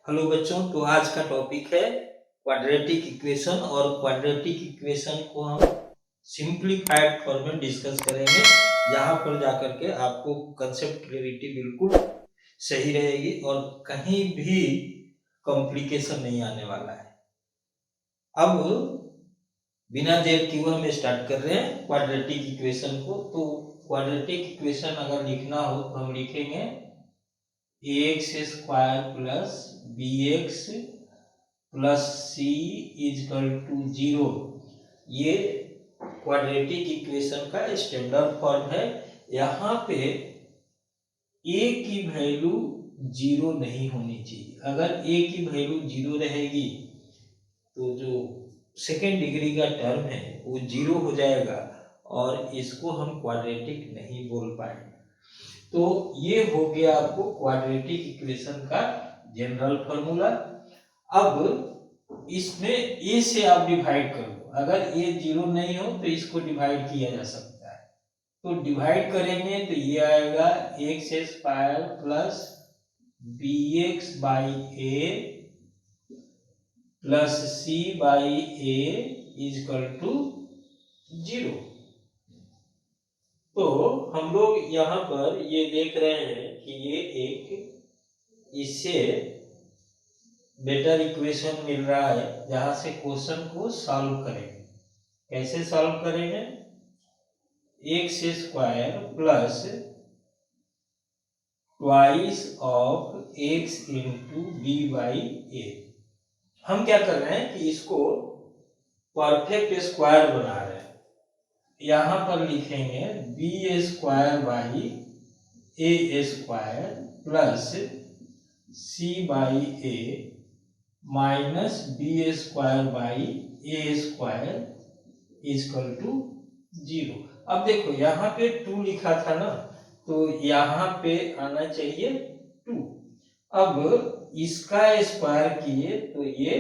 Hello बच्चों, तो आज का टॉपिक है क्वाड्रेटिक इक्वेशन। और क्वाड्रेटिक इक्वेशन को हम सिंप्लीफाइड फॉर्म में डिस्कस करेंगे, जहां पर जाकर के आपको कंसेप्ट क्लैरिटी बिल्कुल सही रहेगी और कहीं भी कॉम्प्लिकेशन नहीं आने वाला है। अब बिना देर किए हम स्टार्ट कर रहे हैं क्वाड्रेटिक इक्वेशन को। तो क्वाड्रेटिक इक्वेशन अगर लिखना हो तो हम लिखेंगे ax square plus bx plus c equal to 0। ये क्वाड्रेटिक इक्वेशन का स्टैंडर्ड फॉर्म है। यहाँ पे a की वैल्यू 0 नहीं होनी चाहिए। अगर a की वैल्यू 0 रहेगी तो जो सेकेंड डिग्री का टर्म है वो 0 हो जाएगा और इसको हम क्वाड्रेटिक नहीं बोल पाएंगे। तो ये हो गया आपको क्वाड्रेटिक इक्वेशन का जनरल फॉर्मूला। अब इसमें a से आप डिवाइड करो। अगर a 0 नहीं हो तो इसको डिवाइड किया जा सकता है। तो डिवाइड करेंगे तो ये आएगा x square plus bx by a plus c by a equal to 0। तो हम लोग यहाँ पर ये देख रहे हैं कि ये एक इससे बेटर इक्वेशन मिल रहा है, जहां से क्वेश्चन को सॉल्व करेंगे। कैसे सॉल्व करेंगे? X square plus twice of x into b by a. हम क्या कर रहे हैं कि इसको परफेक्ट स्क्वायर बना रहे हैं। यहां पर लिखेंगे b square by a square plus c by a minus b square by a square equal to 0। अब देखो यहाँ पे 2 लिखा था ना, तो यहाँ पे आना चाहिए 2। अब इसका स्क्वायर किए तो ये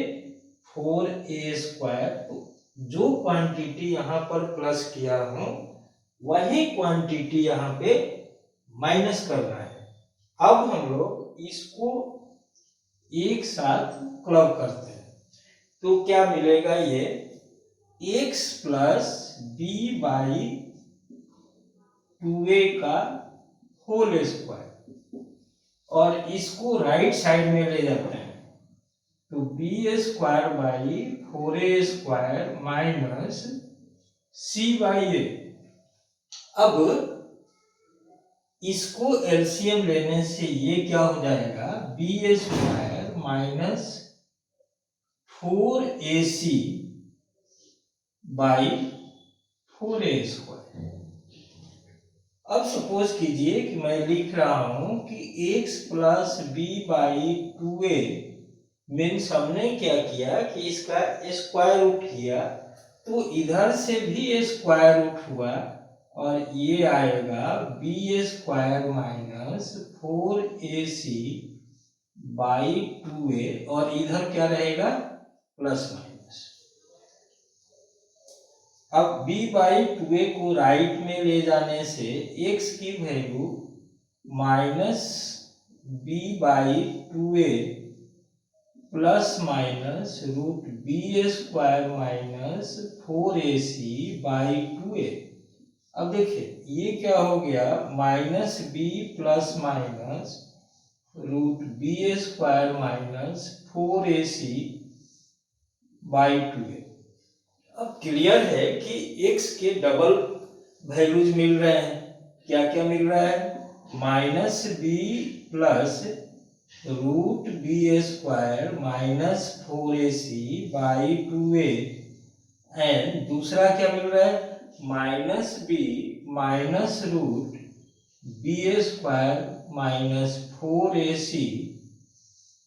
4a स्क्वायर। तो जो क्वांटिटी यहाँ पर प्लस किया हूं वही क्वांटिटी यहाँ पे माइनस करना है। अब हम लोग इसको एक साथ क्लब करते हैं तो क्या मिलेगा? ये x plus b by 2a का होल स्क्वायर, और इसको राइट साइड में ले जाते हैं तो b square by 4a square minus c by a. अब इसको एलसीएम लेने से ये क्या हो जाएगा? B square minus 4ac by 4a square. अब सपोज कीजिए कि मैं लिख रहा हूं कि x plus b by 2a means हमने क्या किया कि इसका स्क्वायर रूट किया, तो इधर से भी स्क्वायर रूट हुआ और ये आएगा B square minus 4ac by 2a, और इधर क्या रहेगा? Plus minus. अब b बाई 2a को राइट में ले जाने से x की value minus b by 2a plus minus root b square minus 4ac by 2a। अब देखिए ये क्या हो गया? Minus b plus minus root b square minus 4ac by 2a। अब क्लियर है कि x के डबल वैल्यूज मिल रहे हैं। क्या क्या मिल रहा है? Minus b plus root b square minus 4ac by 2a, and दूसरा क्या मिल रहा है? Minus b minus root b square minus 4ac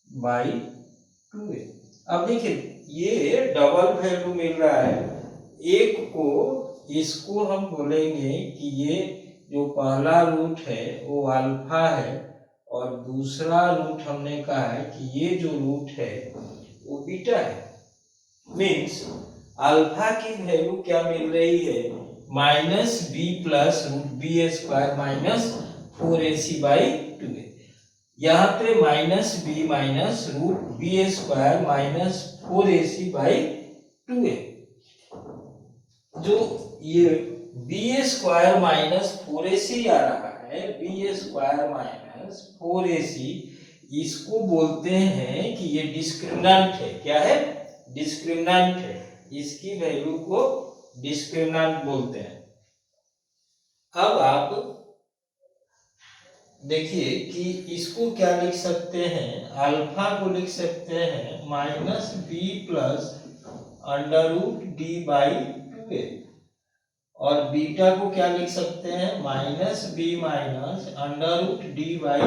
by 2a। अब देखिए ये डबल वैल्यू मिल रहा है। एक को इसको हम बोलेंगे कि ये जो पहला रूट है वो अल्फा है, और दूसरा रूट हमने कहा है कि ये जो रूट है वो बीटा है। मीन्स अल्फा की वैल्यू क्या मिल रही है? Minus b plus root b square minus 4ac by 2a। यहाँ पे minus b minus root b square minus 4ac by 2a, जो ये बी स्क्वायर माइनस 4ac आ रहा है, बी स्क्वायर माइनस 4ac, इसको बोलते हैं कि ये डिस्क्रिमिनेंट है। क्या है? डिस्क्रिमिनेंट है। इसकी वैल्यू को डिस्क्रिमिनेंट बोलते हैं। अब आप देखिए कि इसको क्या लिख सकते हैं, अल्फा को लिख सकते हैं minus b plus under root D by 2a, और बीटा को क्या लिख सकते हैं, minus b minus under root D by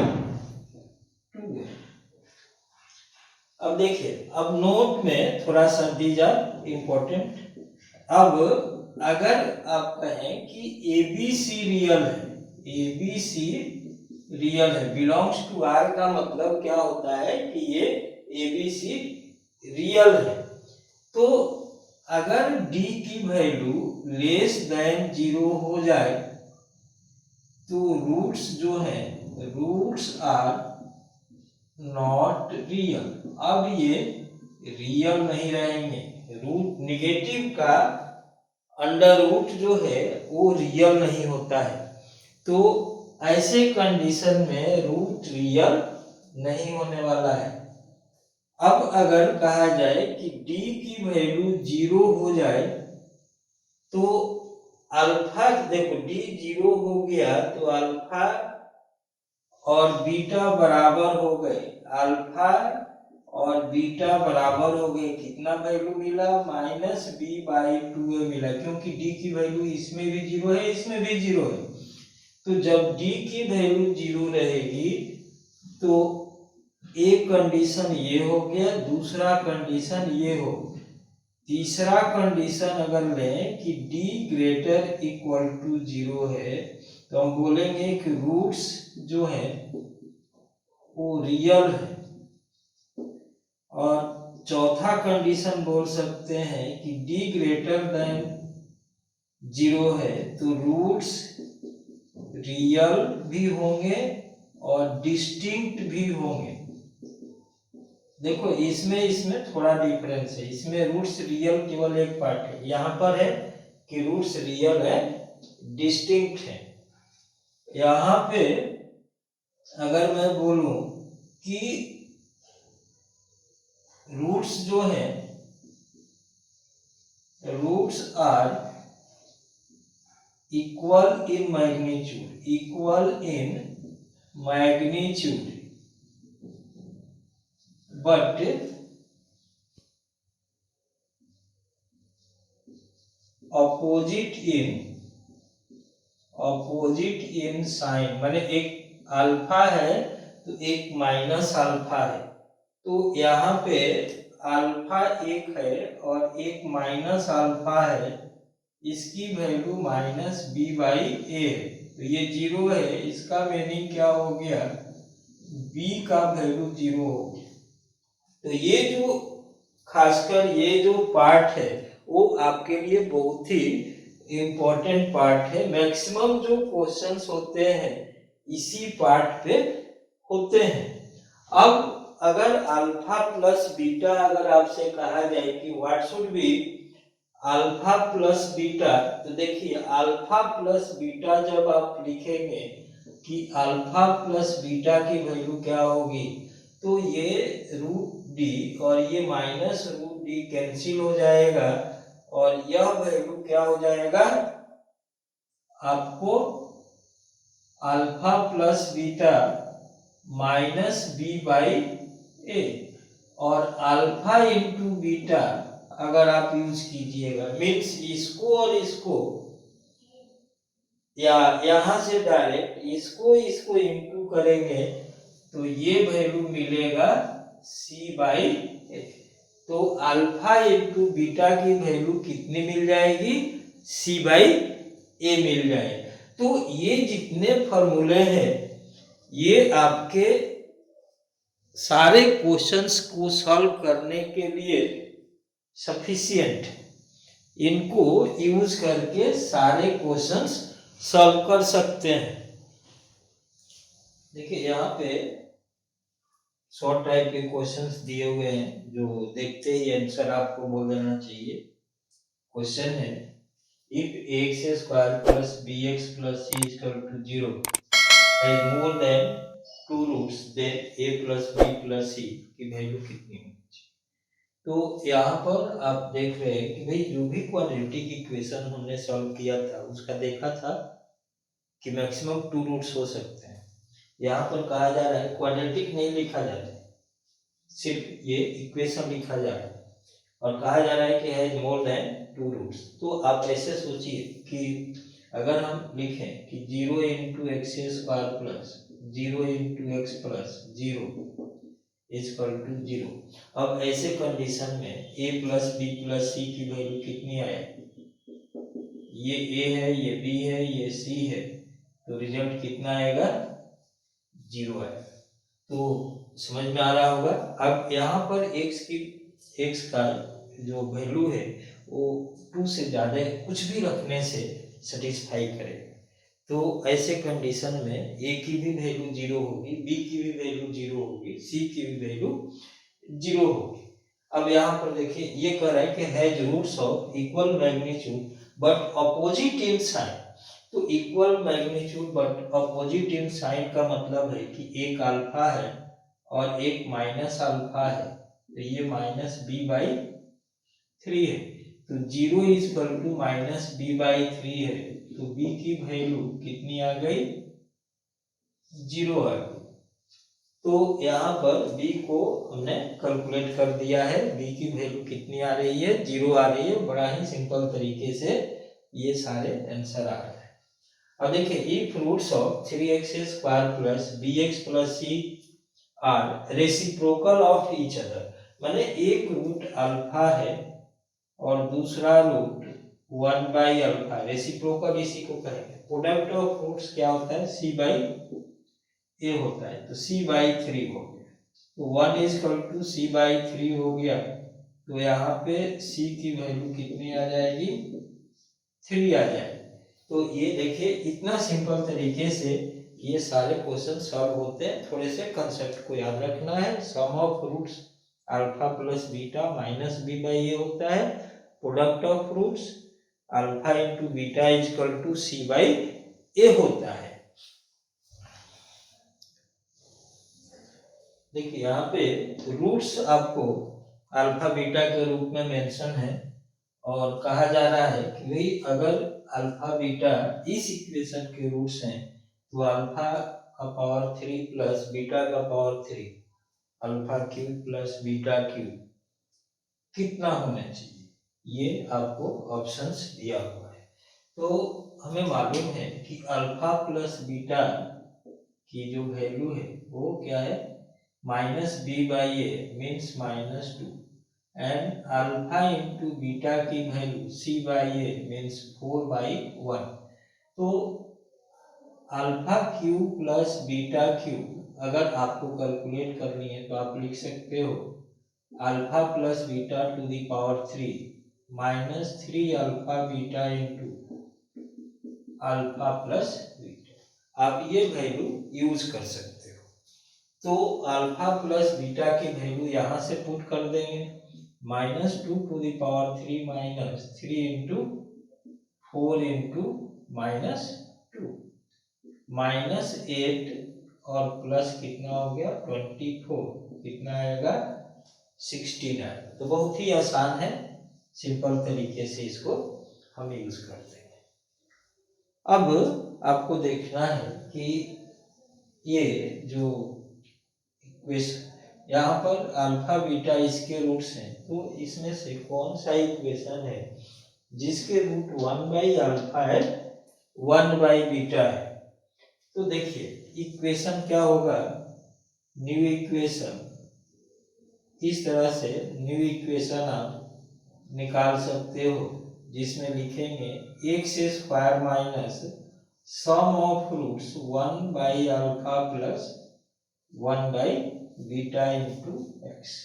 2a। अब देखिए, अब नोट में थोड़ा सा दीजा इम्पोर्टेंट। अब अगर आप कहें कि ABC रियल है, ABC रियल है, बिलोंग्स टू R का मतलब क्या होता है कि ये ABC रियल है, तो अगर D की वैल्यू लेस देन 0 हो जाए तो रूट्स जो है, रूट्स आर नॉट रियल। अब ये रियल नहीं रहेंगे, रूट निगेटिव का अंडर रूट जो है वो रियल नहीं होता है, तो ऐसे कंडीशन में रूट रियल नहीं होने वाला है। अब अगर कहा जाए कि D की वैल्यू 0 हो जाए तो अल्फा, देखो D 0 हो गया तो अल्फा और बीटा बराबर हो गए, अल्फा और बीटा बराबर हो गए, कितना वैल्यू मिला, माइनस बी बाई 2a मिला, क्योंकि D की वैल्यू इसमें भी 0 है, इसमें भी 0 है। तो जब D की वैल्यू 0 रहेगी तो एक कंडीशन ये हो गया, दूसरा कंडीशन ये हो, तीसरा कंडीशन अगर लें कि D ग्रेटर इक्वल टू 0 है तो हम बोलेंगे कि रूट्स जो है वो रियल है। और चौथा कंडीशन बोल सकते हैं कि D ग्रेटर देन 0 है तो रूट्स रियल भी होंगे और डिस्टिंक्ट भी होंगे। देखो इसमें थोड़ा डिफरेंस है, इसमें रूट्स रियल केवल एक पार्ट है, यहाँ पर है कि रूट्स रियल है, डिस्टिंक्ट है। यहाँ पे अगर मैं बोलूं कि रूट्स जो हैं, roots are equal in magnitude, equal in magnitude but opposite in sign, माने एक अल्फा है तो एक माइनस अल्फा है, तो यहाँ पे अल्फा एक है और एक माइनस अल्फा है, इसकी वैल्यू माइनस बी बाई ए है, तो ये 0 है, इसका मीनिंग क्या हो गया, b का वैल्यू 0 हो गया। तो ये जो खासकर ये जो पार्ट है वो आपके लिए बहुत ही इम्पोर्टेंट पार्ट है, मैक्सिमम जो क्वेश्चंस होते हैं इसी पार्ट पे होते हैं। अब अगर अल्फा प्लस बीटा अगर आपसे कहा जाए कि what should be alpha plus beta, तो देखिए अल्फा प्लस बीटा जब आप लिखेंगे कि अल्फा प्लस बीटा की वैल्यू क्या होगी, तो ये रूट डी और ये माइनस रूट डी कैंसिल हो जाएगा और यह वैल्यू क्या हो जाएगा, आपको alpha plus beta minus b by a, और अल्फा इंटू बीटा अगर आप यूज कीजिएगा, मीन्स इसको और इसको, या यहां से डायरेक्ट इसको इंटू करेंगे तो ये वैल्यू मिलेगा c बाई ए। तो अल्फा इंटू बीटा की वैल्यू कितनी मिल जाएगी, c बाई ए मिल जाएगी। तो ये जितने फॉर्मूले हैं ये आपके सारे क्वेश्चंस को सॉल्व करने के लिए सफिशिएंट, इनको यूज करके सारे क्वेश्चंस सॉल्व कर सकते हैं। देखिए यहाँ पे शॉर्ट टाइप के क्वेश्चंस दिए हुए हैं जो देखते ही आंसर आपको बोल देना चाहिए। क्वेश्चन है if ax square plus bx plus c equal to 0 है more than 2 roots then a plus b plus c की वैल्यू कितनी होगी। तो यहाँ पर आप देख रहे हैं कि भाई जो भी क्वाड्रेटिक इक्वेशन हमने सॉल्व किया था उसका देखा था कि मैक्सिमम 2 रूट्स हो सकते हैं। यहाँ पर कहा जा रहा है क्वाड्रेटिक नहीं लिखा जा रहा है, सिर्फ ये इक्वेशन लिखा जा रहा है और कहा जा रहा है कि हैज मोर देन 2 रूट्स। तो आप ऐसे सोचिए कि अगर हम लिखें कि 0 into x square plus 0 into x plus 0 equal to 0। अब ऐसे कंडीशन में a plus b plus c की वैल्यू कितनी आएगी, ये a है, ये b है, ये c है, तो रिजल्ट कितना आएगा, 0 आएगा। तो समझ में आ रहा होगा। अब यहाँ पर x का जो वैल्यू है वो 2 से ज़्यादा कुछ भी रखने से सेटिस्फाई करेगा। तो ऐसे कंडीशन में a की भी वैल्यू 0 होगी, b की भी वैल्यू 0 होगी, c की भी वैल्यू 0 होगी। अब यहाँ पर देखिए ये कह रहा है कि has roots of equal magnitude but opposite in sign. तो equal magnitude but opposite in sign का मतलब है कि एक अल्फा है और एक माइनस अल्फा है, तो ये माइनस बी बाई 3 है। तो 0 is equal to minus b by 3 है, तो b की वैल्यू कितनी आ गई, 0 आ गई। तो यहाँ पर b को हमने कैलकुलेट कर दिया है, b की वैल्यू कितनी आ रही है, 0 आ रही है। बड़ा ही सिंपल तरीके से ये सारे आंसर आ रहे हैं। अब देखिए if roots of 3x square plus bx plus c are reciprocal of each other, माने एक रूट अल्फा है और दूसरा रूट 1 बाई अल्फा, रेसिप्रोकल इसी को कहेंगे। प्रोडक्ट ऑफ रूट्स क्या होता है, c बाई a होता है, तो c बाई 3 हो गया। तो 1 is equal to c by 3 हो गया, तो यहाँ पे c की वैल्यू कितनी आ जाएगी, 3 आ जाएगी। तो ये देखिए इतना सिंपल तरीके से ये सारे क्वेश्चन सॉल्व होते हैं। थोड़े से कंसेप्ट को याद रखना है। Sum of roots alpha plus beta minus b by a होता है। Product of roots alpha into beta is equal to c by a होता है। देखिए यहाँ पे रूट्स आपको अल्फा बीटा के रूप में मेंशन है और कहा जा रहा है कि भाई अगर अल्फा बीटा इस इक्वेशन के रूट्स हैं तो अल्फा का पावर 3 प्लस बीटा का power 3 alpha cube plus beta cube कितना होना चाहिए, ये आपको ऑप्शंस दिया हुआ है। तो हमें मालूम है कि अल्फा प्लस बीटा की जो वैल्यू है वो क्या है, minus b by a means -2 and alpha into beta की value c by a means 4/1। तो alpha cube plus beta cube अगर आपको कैलकुलेट करनी है तो आप लिख सकते हो alpha plus beta to the power 3 -3 alpha beta into alpha plus beta. आप ये वैल्यू यूज कर सकते हो। तो अल्फा प्लस बीटा की वैल्यू यहाँ से पुट कर देंगे, -2 to the power 3 -3 into 4 into -2 -8 और प्लस कितना हो गया 24, कितना आएगा 16 आएगा। तो बहुत ही आसान है, सिंपल तरीके से इसको हम यूज करते हैं। अब आपको देखना है कि ये जो इक्वेशन यहाँ पर अल्फा बीटा इसके रूट्स हैं, तो इसमें से कौन सा इक्वेशन है जिसके रूट 1 बाई अल्फा है 1 बाई बीटा है। तो देखिए इक्वेशन क्या होगा, न्यू इक्वेशन, इस तरह से न्यू इक्वेशन आप निकाल सकते हो जिसमें लिखेंगे x square minus sum of roots 1 by alpha plus 1 by beta into x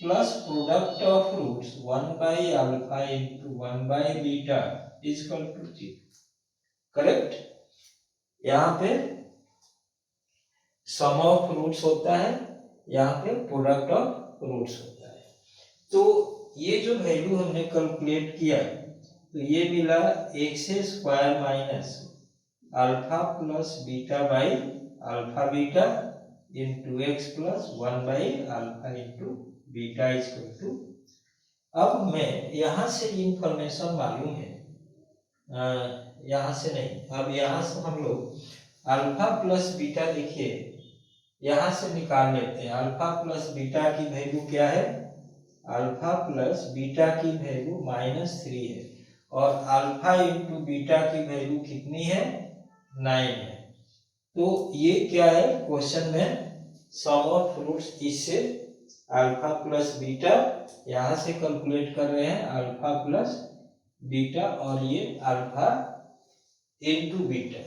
plus product of roots 1 by alpha into 1 by beta is equal to 0। Correct. यहाँ पे सम ऑफ रूट्स होता है यहाँ पे प्रोडक्ट ऑफ रूट्स होता है। तो ये जो वैल्यू हमने कैलकुलेट किया तो ये मिला x square minus alpha plus beta by alpha beta into x plus 1 by alpha into beta equal to. अब मैं यहाँ से इंफॉर्मेशन मालूम है, यहाँ से नहीं, अब यहाँ से हम लोग अल्फा प्लस बीटा देखिए यहाँ से निकाल लेते हैं। अल्फा प्लस बीटा की वैल्यू क्या है? अल्फा प्लस बीटा की वैल्यू -3 है और अल्फा इंटू बीटा की वैल्यू कितनी है? 9 है। तो ये क्या है क्वेश्चन में? सम ऑफ रूट्स इससे अल्फा प्लस बीटा यहाँ से कैलकुलेट कर रहे हैं, अल्फा प्लस बीटा और ये अल्फा इंटू बीटा।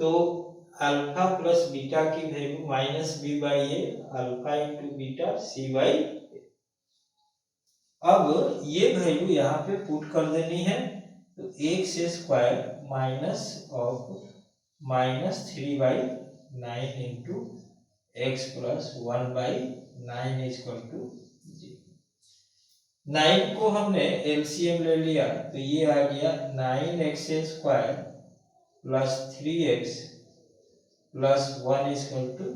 तो अल्फा प्लस बीटा की value -b by A alpha into beta c by. अब ये वैल्यू यहाँ पे पुट कर देनी है तो x square minus of -3/9 into x plus 1/9 equal to 9 को हमने एलसीएम ले लिया तो ये आ गया 9x square plus 3x plus 1 equal to 0।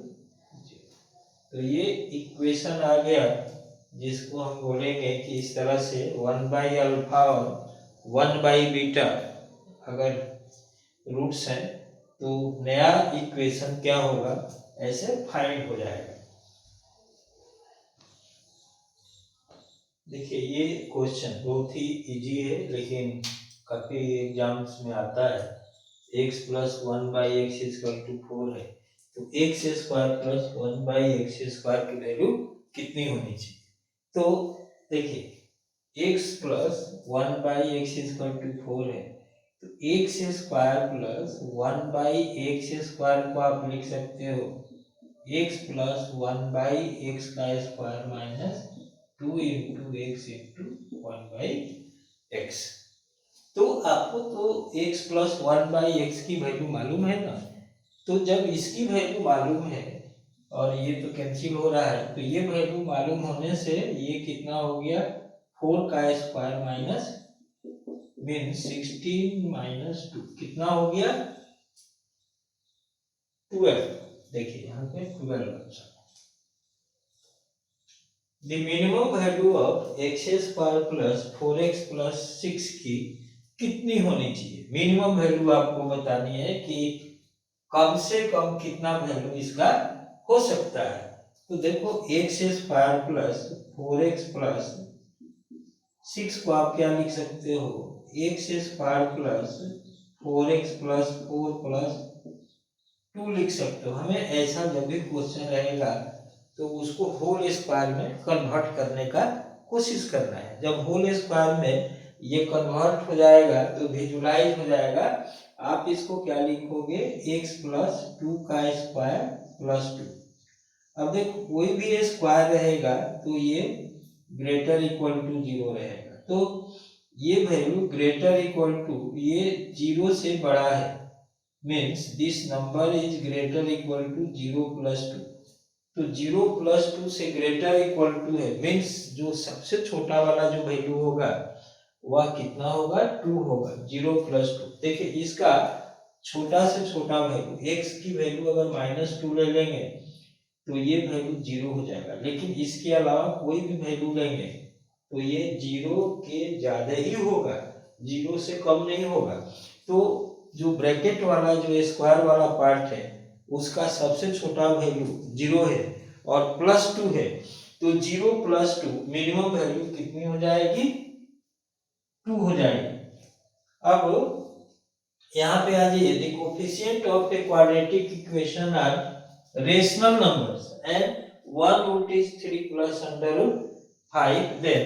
तो ये इक्वेशन आ गया जिसको हम बोलेंगे कि इस तरह से 1 बाई अल्फा और 1 बाई बीटा अगर रूट्स हैं तो नया इक्वेशन क्या होगा, ऐसे फाइंड हो जाएगा। देखिए ये क्वेश्चन बहुत ही इजी है लेकिन काफी एग्जाम्स में आता है। x plus 1 by x equal to 4 है तो x square plus 1 by x square की वैल्यू कितनी होनी चाहिए? तो देखिए x plus 1 by x equal to 4 है तो x square plus 1 by x square को आप लिख सकते हो x प्लस 1 बाई एक्स का square minus 2 into x into 1 by x. तो आपको तो x प्लस 1 बाई एक्स की वैल्यू मालूम है ना, तो जब इसकी वैल्यू मालूम है और ये तो कैंसिल हो रहा है तो ये वैल्यू मालूम होने से ये कितना हो गया 4 का स्क्वायर माइनस मीन 16 माइनस 2 कितना हो गया 12। देखिए यहाँ पे 12 बचा। The minimum value of x square plus 4x plus 6 की कितनी होनी चाहिए? मिनिमम वैल्यू आपको बतानी है कि कम से कम कितना वैल्यू इसका हो सकता है। तो देखो x square plus 4x plus 6 को आप क्या लिख सकते हो, x square plus 4x plus 4 plus 2 लिख सकते हो। हमें ऐसा जब भी क्वेश्चन रहेगा तो उसको होल स्क्वायर में कन्वर्ट करने का कोशिश करना है। जब होल स्क्वायर में ये कन्वर्ट हो जाएगा तो विजुलाइज हो जाएगा। आप इसको क्या लिखोगे x प्लस 2 का स्क्वायर प्लस 2। अब देखो कोई भी स्क्वायर रहेगा तो ये ग्रेटर इक्वल टू 0 रहेगा। तो ये वैल्यू ग्रेटर इक्वल टू ये 0 से बड़ा है means this number is greater equal to 0 plus 2। तो 0 प्लस 2 से ग्रेटर इक्वल टू है मीन्स जो सबसे छोटा वाला जो वैल्यू होगा वह कितना होगा 2 होगा। 0 प्लस 2 देखिए इसका छोटा से छोटा वैल्यू x की वैल्यू अगर -2 ले लेंगे तो ये वैल्यू 0 हो जाएगा, लेकिन इसके अलावा कोई भी वैल्यू लेंगे तो ये 0 के ज्यादा ही होगा, 0 से कम नहीं होगा। तो जो ब्रैकेट वाला जो स्क्वायर वाला पार्ट है उसका सबसे छोटा वैल्यू 0 है और +2 है तो 0 + 2 मिनिमम वैल्यू कितनी हो जाएगी 2 हो जाएगी। अब यहाँ पे आ जाइए, the coefficient of a quadratic equation are rational numbers and one root is 3 plus under root 5 then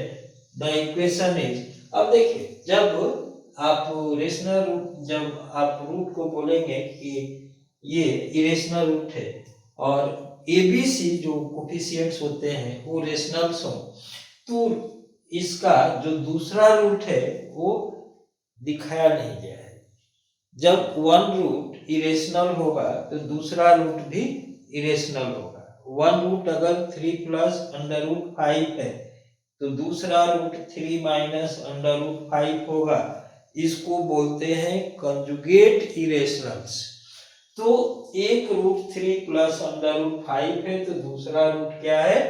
the equation is। अब देखिए जब आप रेशनल रूट, जब आप रूट को बोलेंगे कि ये इरेशनल रूट है और ABC जो कोएफिशिएंट्स होते हैं वो रेशनल्स हो तो इसका जो दूसरा रूट है वो दिखाया नहीं गया है। जब वन रूट इरेशनल होगा तो दूसरा रूट भी इरेशनल होगा, वन रूट अगर 3 प्लस अंडर रूट 5 है तो दूसरा रूट 3 माइनस अंडर रूट 5 होगा। इसको बोलते हैं कंजुगेट इरेशनल्स। तो एक रूट 3 प्लस अंडर रूट 5 है तो दूसरा रूट क्या है,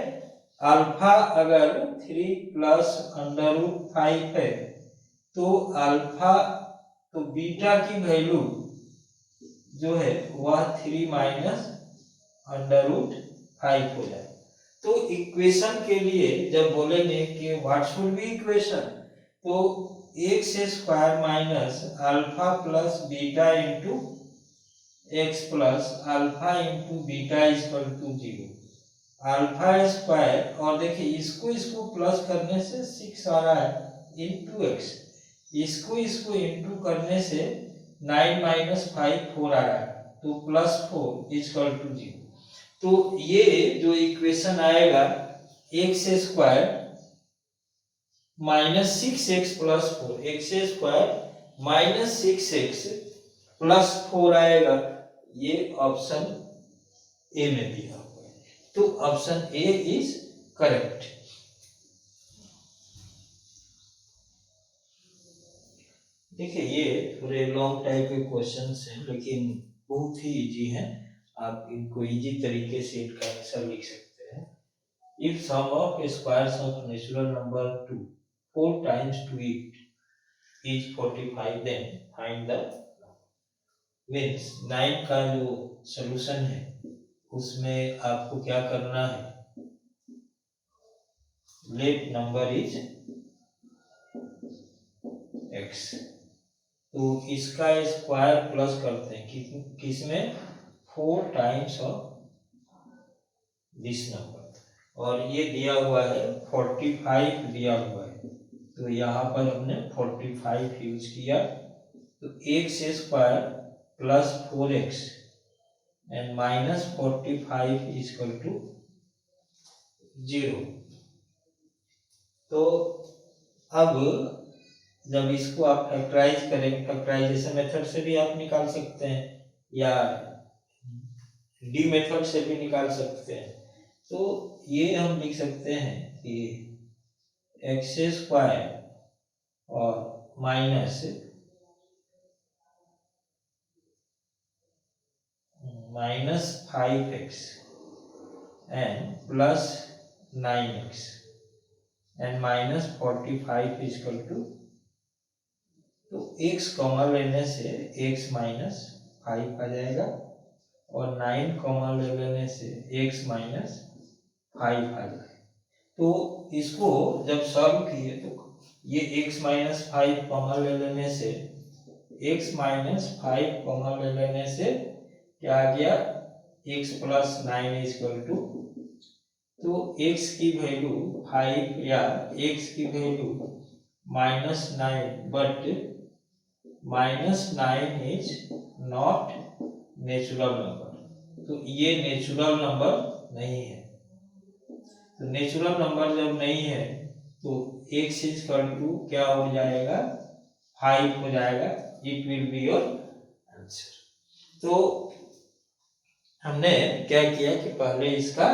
अल्फा अगर 3 प्लस अंडर रूट 5 है तो अल्फा, तो बीटा की वैल्यू जो है वह 3 माइनस अंडर रूट 5 हो जाए। तो इक्वेशन के लिए जब बोलेंगे कि व्हाट शुड बी इक्वेशन, तो x square minus alpha plus beta into x plus alpha into beta equal to 0। Alpha square, और देखिए इसको प्लस करने से 6 आ रहा है इंटू एक्स, इसको इंटू करने से 9 माइनस 5 4 आ रहा है, तो प्लस 4 इक्वल टू 0। तो ये जो इक्वेशन आएगा x square minus 6x plus 4, x square minus 6x plus 4 आएगा। ये ऑप्शन ए में दिया हुआ है, तो ऑप्शन ए इज करेक्ट। देखिए ये थोड़े लॉन्ग टाइप के क्वेश्चंस हैं लेकिन बहुत ही इजी हैं, आप इनको इजी तरीके से इनका आंसर लिख सकते हैं। If sum of squares of natural number 2 4 times 2 is 45 then find the means 9 का जो सॉल्यूशन है उसमें आपको क्या करना है, लेट नंबर इज x, तो इसका स्क्वायर प्लस करते हैं किसमें 4 टाइम्स ऑफ दिस नंबर, और ये दिया हुआ है 45 दिया हुआ है, तो यहाँ पर हमने 45 यूज किया। तो x square plus 4x and minus 45 equal to 0। तो अब जब इसको आप फैक्टराइज करेंगे, फैक्टराइजेशन मेथड से भी आप निकाल सकते हैं या डी मेथड से भी निकाल सकते हैं। तो ये हम लिख सकते हैं कि एक्स स्क्वायर और minus 5x and plus 9x and minus 45 equal to, तो x कॉमन लेने से x माइनस 5 आ जाएगा और 9 कॉमन ले लेने से x माइनस 5 आ जाएगा। तो इसको जब सॉल्व किए तो ये x माइनस 5 कॉमन ले लेने से x माइनस 5 कॉमन ले लेने से क्या आ गया, x प्लस 9 इक्वल टू, तो x की वैल्यू 5 या x की value minus 9, but minus 9 is not natural number, तो ये नेचुरल नंबर नहीं है। तो नेचुरल नंबर जब नहीं है तो x इक्वल टू क्या हो जाएगा, 5 हो जाएगा। It will be your answer. तो हमने क्या किया कि पहले इसका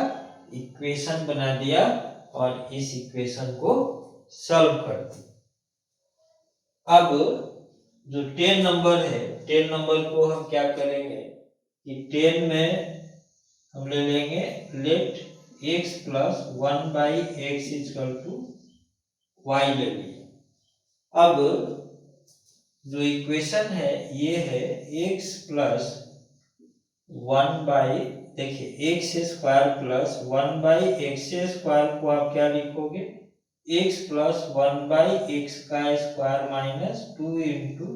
इक्वेशन बना दिया और इस इक्वेशन को सॉल्व कर दिया। अब जो 10 नंबर है, 10 नंबर को हम क्या करेंगे कि 10 में हम ले लेंगे let x plus 1 by x equal to y ले लिए। अब जो इक्वेशन है ये है x प्लस 1 बाई, देखिए x square plus 1 by x square को आप क्या लिखोगे, x प्लस 1 बाई एक्स का square minus 2 into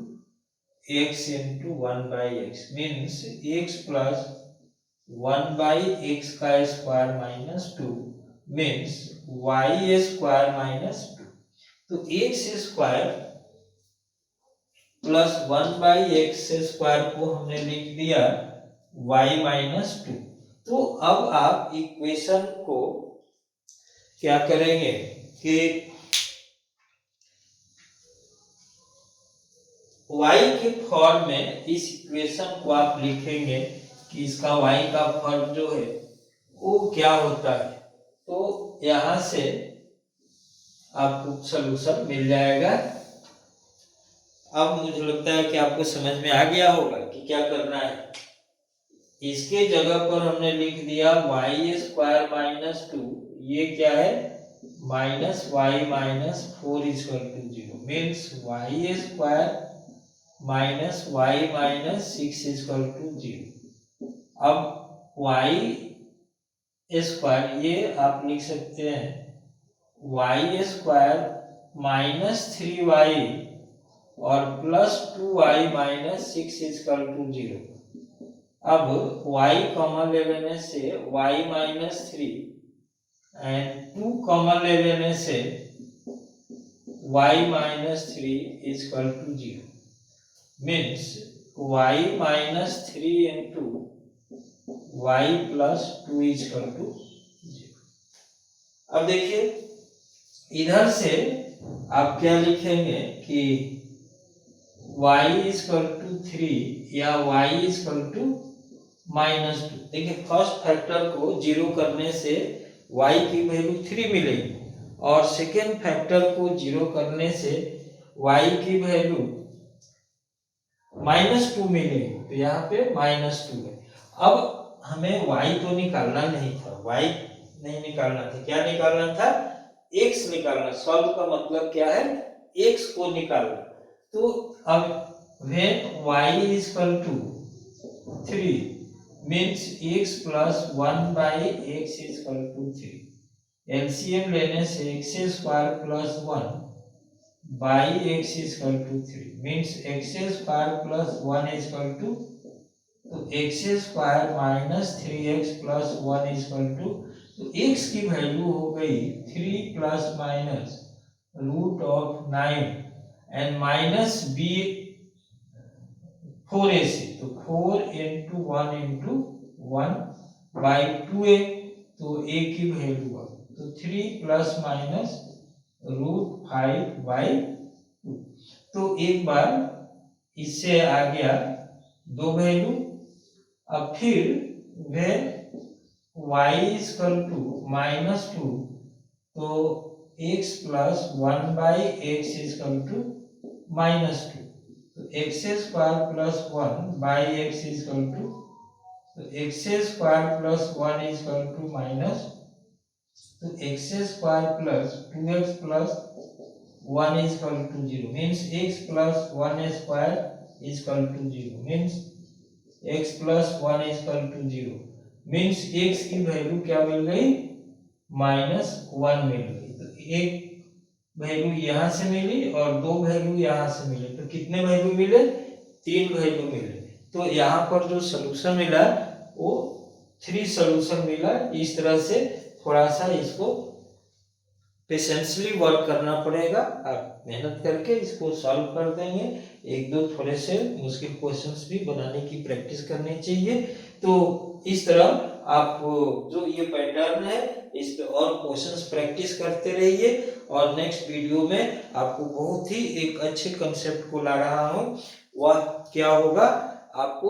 x into 1 by x, means x plus 1 by x का square minus 2 means y square minus 2। तो x square plus 1 by x square को हमने लिख दिया y माइनस 2। तो अब आप इक्वेशन को क्या करेंगे कि y के फॉर्म में इस इक्वेशन को आप लिखेंगे कि इसका y का फॉर्म जो है वो क्या होता है। तो यहां से आपको सलूशन मिल जाएगा। अब मुझे लगता है कि आपको समझ में आ गया होगा कि क्या करना है। इसके जगह पर हमने लिख दिया y स्क्वायर माइनस 2, ये क्या है minus y minus 4 equal to 0, means y square minus y minus 6 equal to 0। अब y स्क्वायर ये आप लिख सकते हैं y स्क्वायर माइनस 3y और plus 2y minus 6 equal to 0। अब y कॉमन ले लेने से y माइनस 3 एंड 2 कॉमन ले लेने से y minus 3 equal to 0, means y minus 3 into y plus 2 equal to 0। अब देखिए इधर से आप क्या लिखेंगे कि y इक्वल टू 3 या y इक्वल टू माइनस 2। देखिए फर्स्ट फैक्टर को 0 करने से y की वैल्यू 3 मिलेगी और सेकेंड फैक्टर को 0 करने से y की वैल्यू माइनस 2 मिलेगी। तो यहाँ पे माइनस 2 है। अब हमें y तो निकालना नहीं था, y नहीं निकालना था, क्या निकालना था x निकालना। सॉल्व का मतलब क्या है x को निकालना। तो अब when y is equal to 3 means x plus 1 by x is equal to 3। LCM लेने से x square plus 1 by x is equal to 3 means x square plus 1 is equal to, तो x square minus 3x plus 1 is equal to, तो x की value हो गई 3 plus minus root of 9 and minus b 4ac, तो 4 into 1 into 1 by 2a, तो a की value है तो 3 प्लस माइनस रूट 5 बाई 2। तो एक बार इससे आ गया 2 वैल्यू। अब फिर when y is equal to minus 2, तो x plus 1 by x is equal to minus 2, तो x square plus 1 by x is equal to, तो x square plus 1 is equal to minus, तो x square plus 2x plus 1 is equal to 0 means x plus 1 square is equal to 0 means x plus 1 is equal to 0 means x की value क्या मिल गई minus 1 मिल गई। तो एक value यहाँ से मिली और 2 वैल्यू यहाँ से मिले, तो कितने वैल्यू मिले 3 वैल्यू मिले। तो यहाँ पर जो सलूशन मिला वो 3 सलूशन मिला। इस तरह से थोड़ा सा इसको पेशेंसली वर्क करना पड़ेगा। आप मेहनत करके इसको सॉल्व कर देंगे। एक दो थोड़े से मुश्किल क्वेश्चंस भी बनाने की प्रैक्टिस करनी चाहिए। तो इस तरह आप जो ये पैटर्न है इस पे और क्वेश्चंस प्रैक्टिस करते रहिए और नेक्स्ट वीडियो में आपको बहुत ही एक अच्छे कंसेप्ट को ला रहा हूँ। वह क्या होगा आपको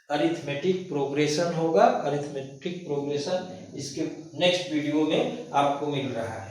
अरिथमेटिक प्रोग्रेशन होगा। अरिथमेटिक प्रोग्रेशन इसके नेक्स्ट वीडियो में आपको मिल रहा है।